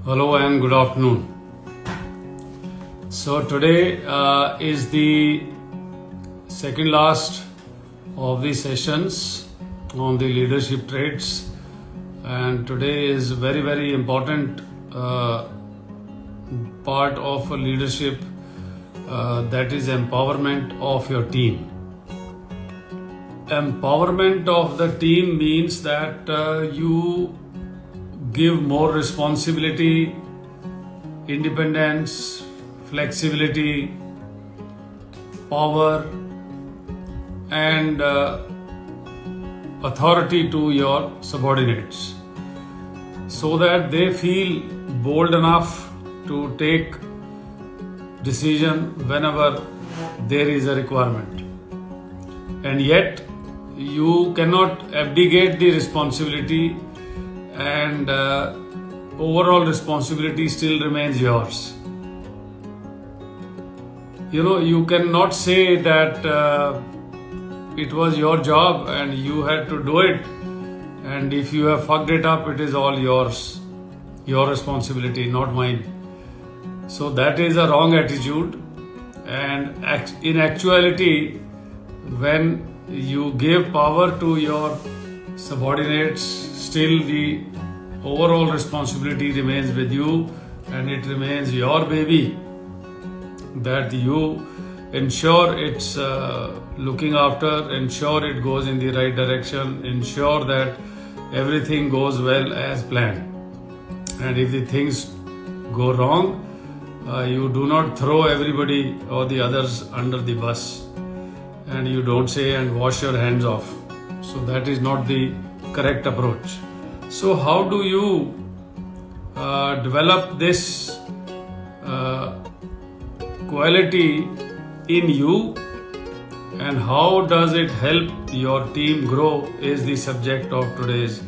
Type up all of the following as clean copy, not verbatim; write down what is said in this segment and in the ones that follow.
Hello and good afternoon. So today is the second last of the sessions on the leadership traits, and today is very important part of a leadership, that is empowerment of your team. Empowerment of the team means that you give more responsibility, independence, flexibility, power, and authority to your subordinates, so that they feel bold enough to take decision whenever there is a requirement. And yet you cannot abdicate the responsibility, and overall responsibility still remains yours. You cannot say that it was your job and you had to do it, and if you have fucked it up, it is all yours, your responsibility, not mine. So that is a wrong attitude, and in actuality, when you give power to your subordinates, still the overall responsibility remains with you, and it remains your baby, that you ensure it's looking after, ensure it goes in the right direction, ensure that everything goes well as planned. And if the things go wrong, you do not throw everybody or the others under the bus, and you don't say and wash your hands off. So that is not the correct approach. So how do you develop this quality in you, and how does it help your team grow is the subject of today's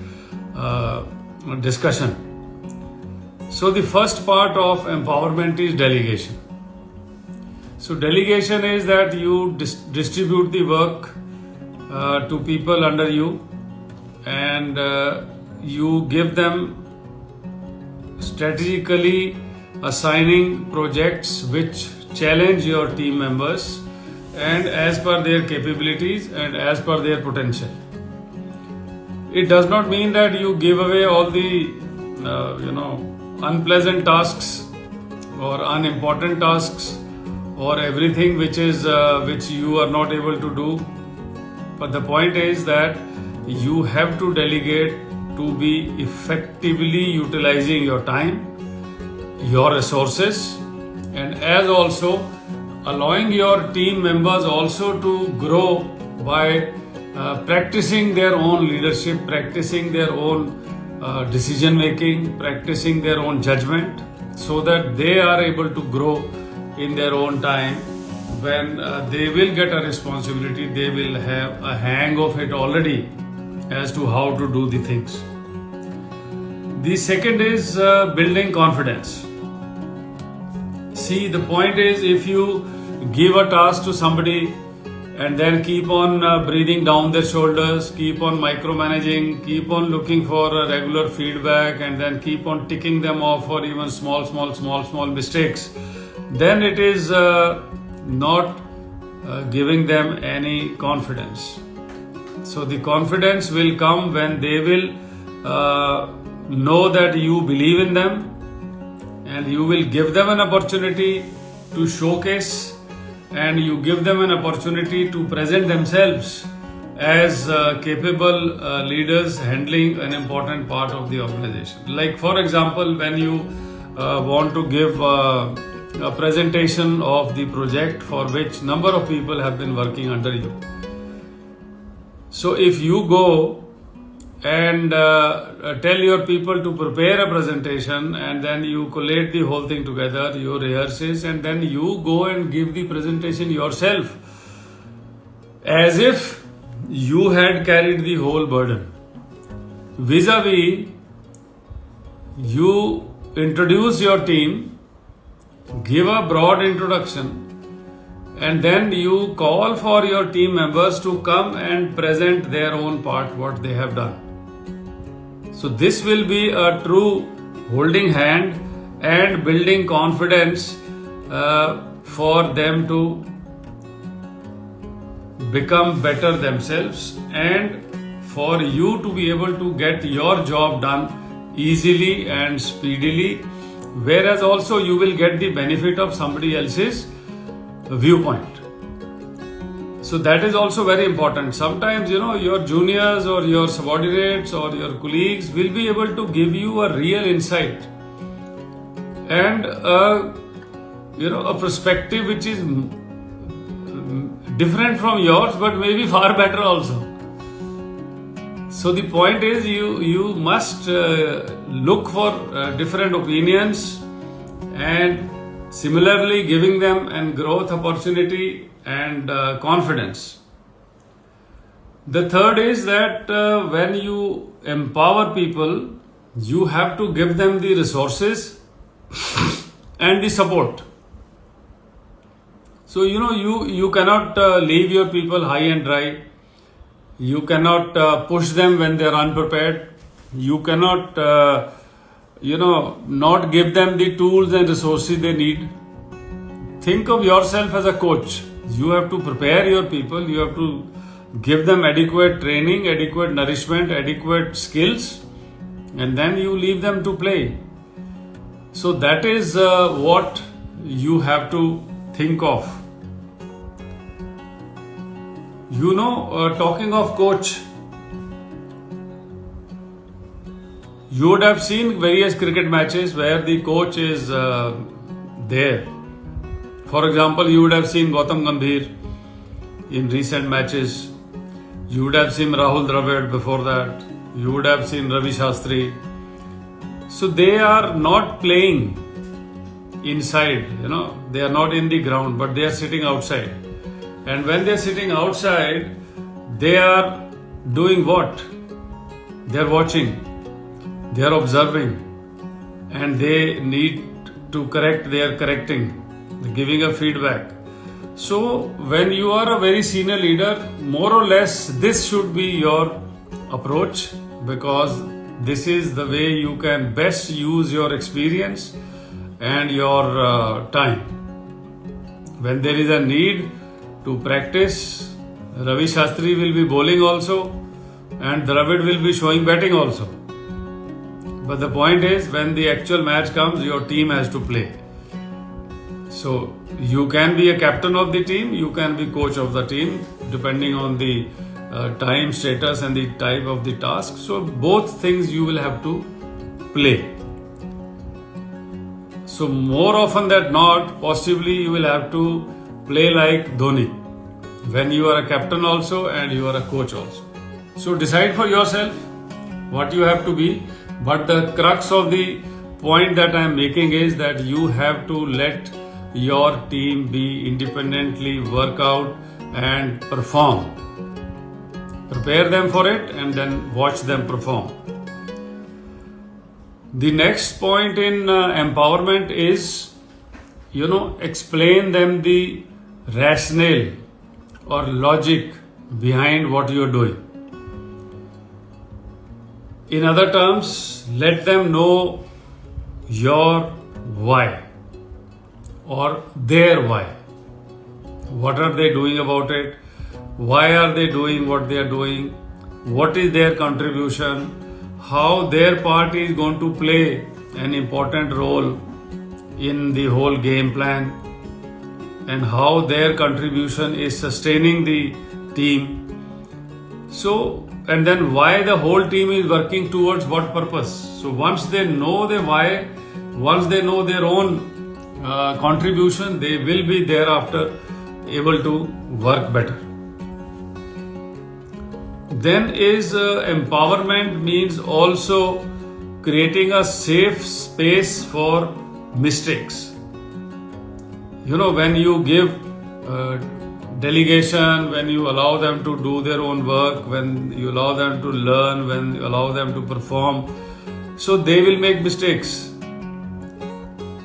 discussion. So the first part of empowerment is delegation. So delegation is that you distribute the work to people under you, and you give them strategically assigning projects which challenge your team members, and as per their capabilities and as per their potential. It does not mean that you give away all the unpleasant tasks or unimportant tasks, or everything which you are not able to do. But the point is that you have to delegate to be effectively utilizing your time, your resources, and as also allowing your team members also to grow by practicing their own leadership, practicing their own decision making, practicing their own judgment, so that they are able to grow in their own time. When they will get a responsibility, they will have a hang of it already as to how to do the things. The second is building confidence. See, the point is, if you give a task to somebody and then keep on breathing down their shoulders, keep on micromanaging, keep on looking for a regular feedback, and then keep on ticking them off for even small mistakes, then it is not giving them any confidence. So the confidence will come when they will know that you believe in them, and you will give them an opportunity to showcase, and you give them an opportunity to present themselves as capable leaders handling an important part of the organization. Like, for example, when you want to give a presentation of the project for which number of people have been working under you. So if you go and tell your people to prepare a presentation, and then you collate the whole thing together, you rehearse it, and then you go and give the presentation yourself, as if you had carried the whole burden. Vis-a-vis, you introduce your team, give a broad introduction, and then you call for your team members to come and present their own part, what they have done. So this will be a true holding hand and building confidence for them to become better themselves and for you to be able to get your job done easily and speedily, whereas also you will get the benefit of somebody else's viewpoint. So that is also very important. Sometimes, your juniors or your subordinates or your colleagues will be able to give you a real insight and a perspective which is different from yours, but maybe far better also. So the point is, you must look for different opinions and similarly giving them a growth opportunity and confidence. The third is that when you empower people, you have to give them the resources and the support. So you cannot leave your people high and dry. You cannot push them when they are unprepared. You cannot not give them the tools and resources they need. Think of yourself as a coach. You have to prepare your people. You have to give them adequate training, adequate nourishment, adequate skills, and then you leave them to play. So that is what you have to think of. Talking of coach, you would have seen various cricket matches where the coach is there. For example, you would have seen Gautam Gambhir in recent matches. You would have seen Rahul Dravid before that. You would have seen Ravi Shastri. So they are not playing inside, they are not in the ground, but they are sitting outside. And when they are sitting outside, they are doing what? They are watching, they are observing, and they need to correct, they are correcting, giving a feedback. So when you are a very senior leader, more or less this should be your approach, because this is the way you can best use your experience and your time. When there is a need to practice, Ravi Shastri will be bowling also and Dravid will be showing batting also. But the point is, when the actual match comes, your team has to play. So you can be a captain of the team, you can be coach of the team, depending on the time, status and the type of the task. So both things you will have to play. So more often than not, possibly you will have to play like Dhoni when you are a captain also and you are a coach also. So decide for yourself what you have to be. But the crux of the point that I am making is that you have to let your team be independently work out and perform. Prepare them for it and then watch them perform. The next point in empowerment is, explain them the rationale or logic behind what you are doing. In other terms, let them know your why or their why. What are they doing about it? Why are they doing what they are doing? What is their contribution? How their part is going to play an important role in the whole game plan, and how their contribution is sustaining the team. So, and then why the whole team is working towards what purpose. So once they know the why, once they know their own contribution, they will be thereafter able to work better. Then is empowerment means also creating a safe space for mistakes. When you give delegation, when you allow them to do their own work, when you allow them to learn, when you allow them to perform, so they will make mistakes.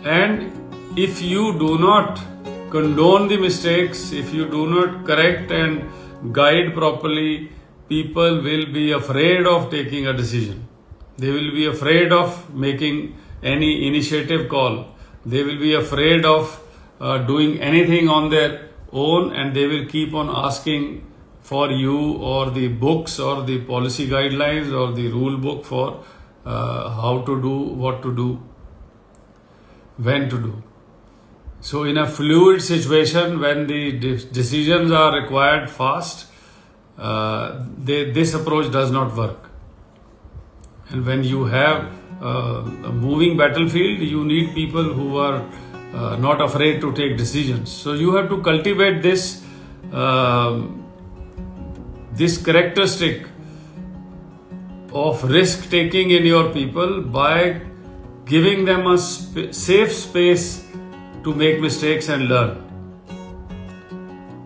And if you do not condone the mistakes, if you do not correct and guide properly, people will be afraid of taking a decision. They will be afraid of making any initiative call. They will be afraid of doing anything on their own, and they will keep on asking for you or the books or the policy guidelines or the rule book for how to do, what to do, when to do. So in a fluid situation, when the decisions are required fast, this approach does not work. And when you have a moving battlefield, you need people who are not afraid to take decisions. So you have to cultivate this characteristic of risk taking in your people by giving them a safe space to make mistakes and learn.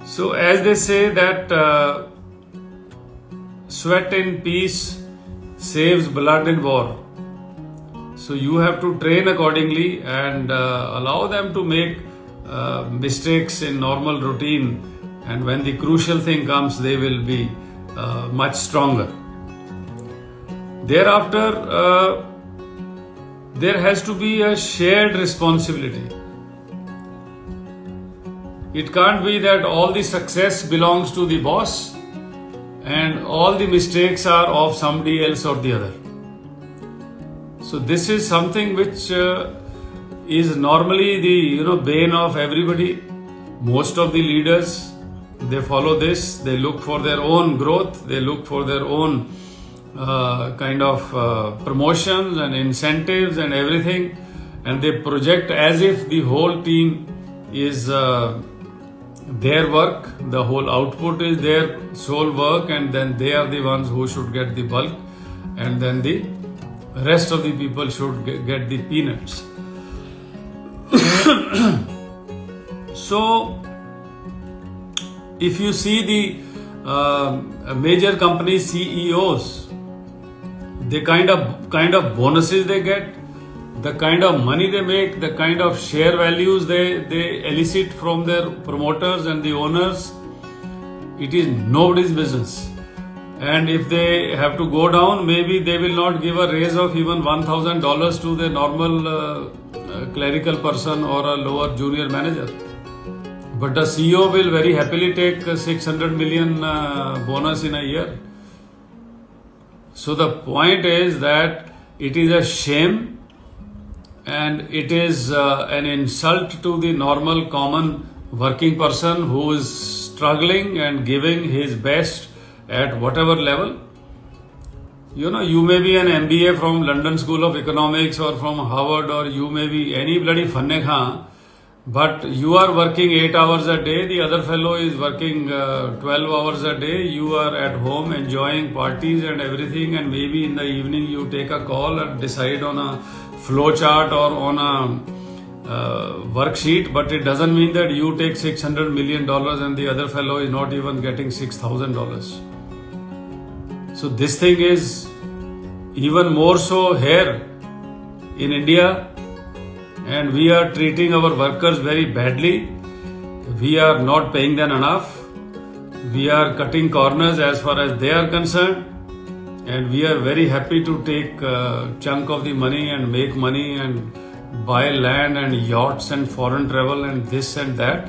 So as they say that sweat in peace saves blood in war. So you have to train accordingly and allow them to make mistakes in normal routine, and when the crucial thing comes, they will be much stronger. Thereafter, there has to be a shared responsibility. It can't be that all the success belongs to the boss and all the mistakes are of somebody else or the other. So this is something which is normally the bane of everybody. Most of the leaders, they follow this. They look for their own growth. They look for their own kind of promotions and incentives and everything, and they project as if the whole team is their work, the whole output is their sole work, and then they are the ones who should get the bulk, and then the rest of the people should get the peanuts. So if you see the major company CEOs, the kind of bonuses they get, the kind of money they make, the kind of share values they elicit from their promoters and the owners, it is nobody's business. And if they have to go down, maybe they will not give a raise of even $1,000 to the normal clerical person or a lower junior manager. But the CEO will very happily take 600 million bonus in a year. So the point is that it is a shame and it is an insult to the normal common working person who is struggling and giving his best at whatever level. You may be an MBA from London School of Economics or from Harvard, or you may be any bloody fanne khan, but you are working 8 hours a day, the other fellow is working 12 hours a day, you are at home enjoying parties and everything, and maybe in the evening you take a call and decide on a flow chart or on a worksheet, but it doesn't mean that you take $600 million and the other fellow is not even getting $6,000. So this thing is even more so here in India, and we are treating our workers very badly. We are not paying them enough. We are cutting corners as far as they are concerned, and we are very happy to take a chunk of the money and make money and buy land and yachts and foreign travel and this and that.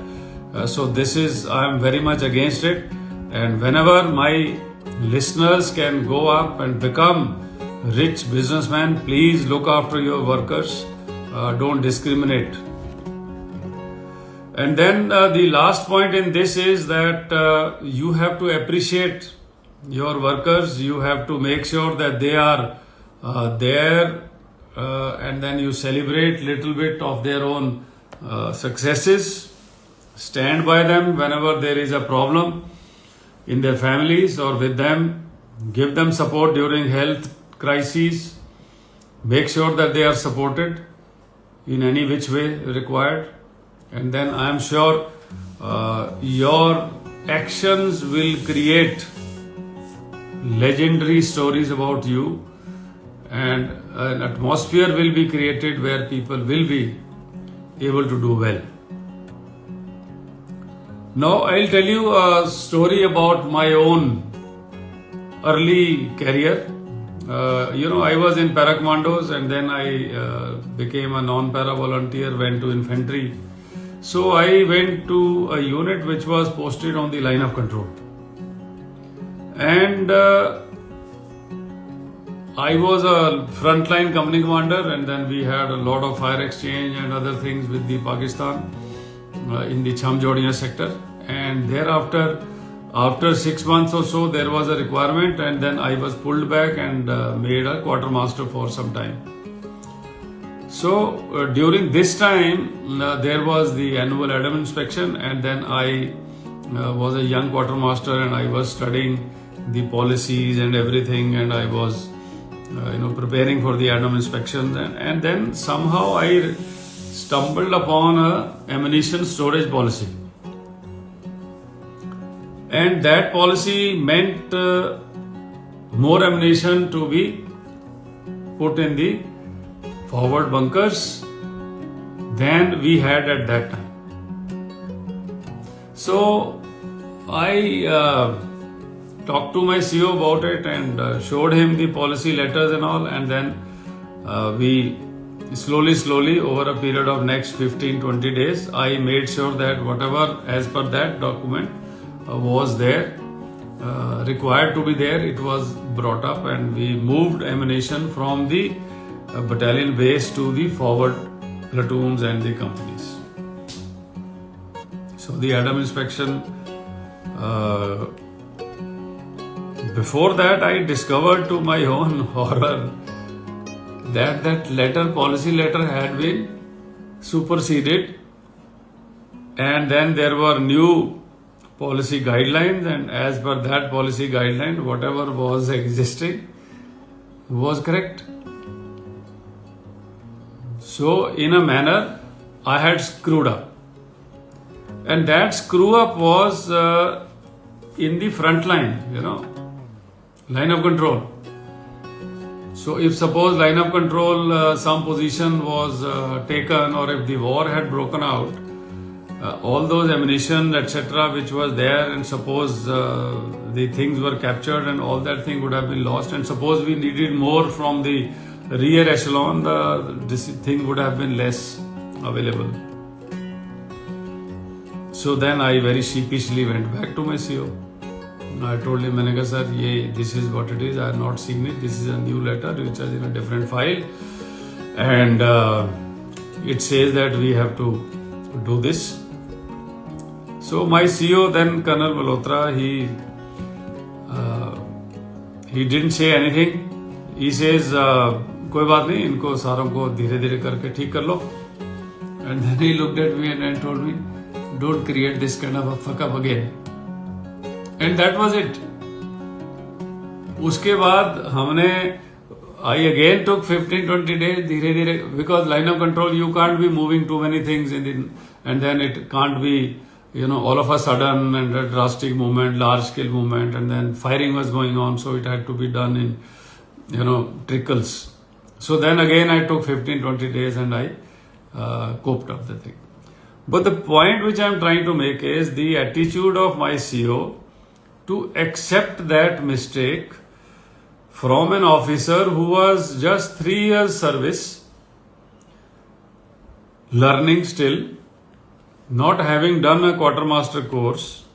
So this is, I am very much against it, and whenever my listeners can go up and become rich businessmen, please look after your workers. Don't discriminate. And then the last point in this is that you have to appreciate your workers. You have to make sure that they are there, and then you celebrate little bit of their own successes. Stand by them whenever there is a problem in their families or with them. Give them support during health crises. Make sure that they are supported in any which way required. And then I am sure your actions will create legendary stories about you, and an atmosphere will be created where people will be able to do well. Now I'll tell you a story about my own early career. I was in para commandos, and then I became a non-para volunteer, went to infantry. So I went to a unit which was posted on the line of control. And I was a frontline company commander, and then we had a lot of fire exchange and other things with the Pakistan in the Chamjodiya sector. And thereafter, after 6 months or so, there was a requirement, and then I was pulled back and made a quartermaster for some time. So during this time, there was the annual ADAM inspection, and then I was a young quartermaster, and I was studying the policies and everything, and I was preparing for the ADAM inspections, and then somehow I stumbled upon a ammunition storage policy. And that policy meant more ammunition to be put in the forward bunkers than we had at that time. So I talked to my CO about it and showed him the policy letters and all, and then we slowly over a period of next 15-20 days, I made sure that whatever as per that document was there, required to be there, it was brought up, and we moved ammunition from the battalion base to the forward platoons and the companies. So the ADAM inspection, before that I discovered to my own horror that policy letter had been superseded, and then there were new policy guidelines, and as per that policy guideline, whatever was existing was correct. So in a manner, I had screwed up, and that screw up was in the front line, line of control. So if suppose line of control, some position was taken, or if the war had broken out, all those ammunition, etc., which was there, and suppose the things were captured, and all that thing would have been lost, and suppose we needed more from the rear echelon, this thing would have been less available. So then I very sheepishly went back to my CO. I told him, Maneka sir, this is what it is. I have not seen it. This is a new letter which is in a different file, and it says that we have to do this. So my CO then, Colonel Malhotra, he didn't say anything. He says, कोई बात नहीं, इनको सारों को धीरे धीरे करके ठीक कर लो. And then he looked at me and told me, don't create this kind of a fuck up again. And that was it. उसके बाद हमने, I again took 15-20 days, धीरे धीरे, because line of control, you can't be moving too many things and then it can't be, all of a sudden, and a drastic movement, large scale movement, and then firing was going on, so it had to be done in, trickles. So then again I took 15-20 days and I coped up the thing. But the point which I am trying to make is the attitude of my CO to accept that mistake from an officer who was just 3 years service, learning still, not having done a quartermaster course,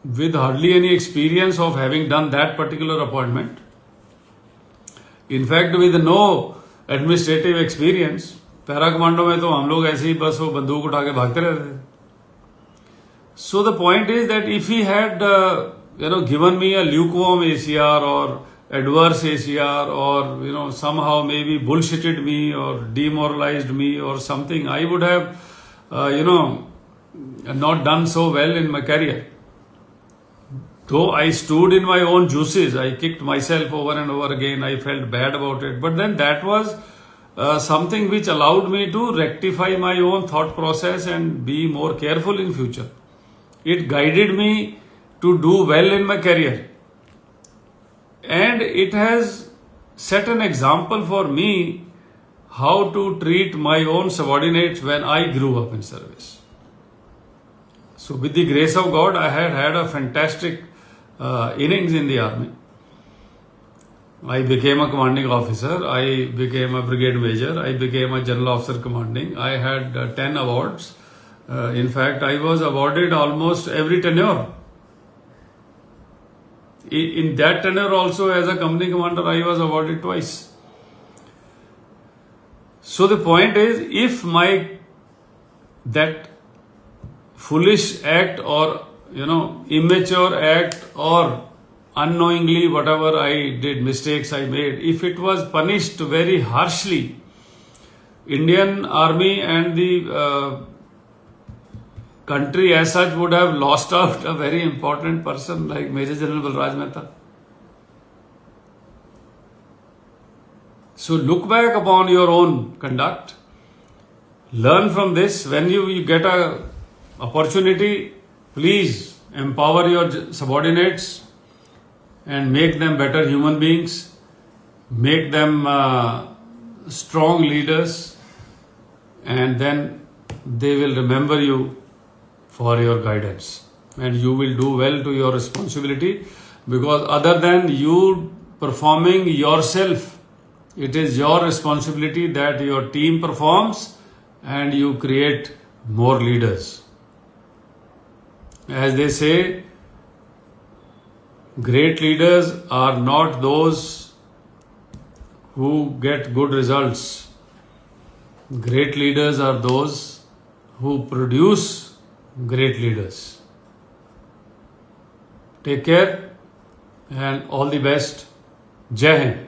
with hardly any experience of having done that particular appointment. In fact, with no administrative experience, para commando में तो हम लोग ऐसे ही बस वो बंदूक उठा के भागते रहते थे. So the point is that if he had given me a lukewarm ACR or adverse ACR, or somehow maybe bullshitted me or demoralized me or something, I would have not done so well in my career. Though I stood in my own juices, I kicked myself over and over again, I felt bad about it. But then that was something which allowed me to rectify my own thought process and be more careful in future. It guided me to do well in my career. And it has set an example for me how to treat my own subordinates when I grew up in service. So with the grace of God, I had a fantastic innings in the army. I became a commanding officer. I became a brigade major. I became a general officer commanding. I had 10 awards. In fact, I was awarded almost every tenure. In that tenure also, as a company commander, I was awarded twice. So the point is, if that foolish act or immature act or unknowingly whatever I did, mistakes I made, if it was punished very harshly, Indian Army and the country as such would have lost out a very important person like Major General Balraj Mehta. So look back upon your own conduct, learn from this. When you get a opportunity, please empower your subordinates and make them better human beings, make them strong leaders, and then they will remember you for your guidance, and you will do well to your responsibility, because other than you performing yourself, it is your responsibility that your team performs and you create more leaders. As they say, great leaders are not those who get good results. Great leaders are those who produce great leaders. Take care and all the best. Jai Hind.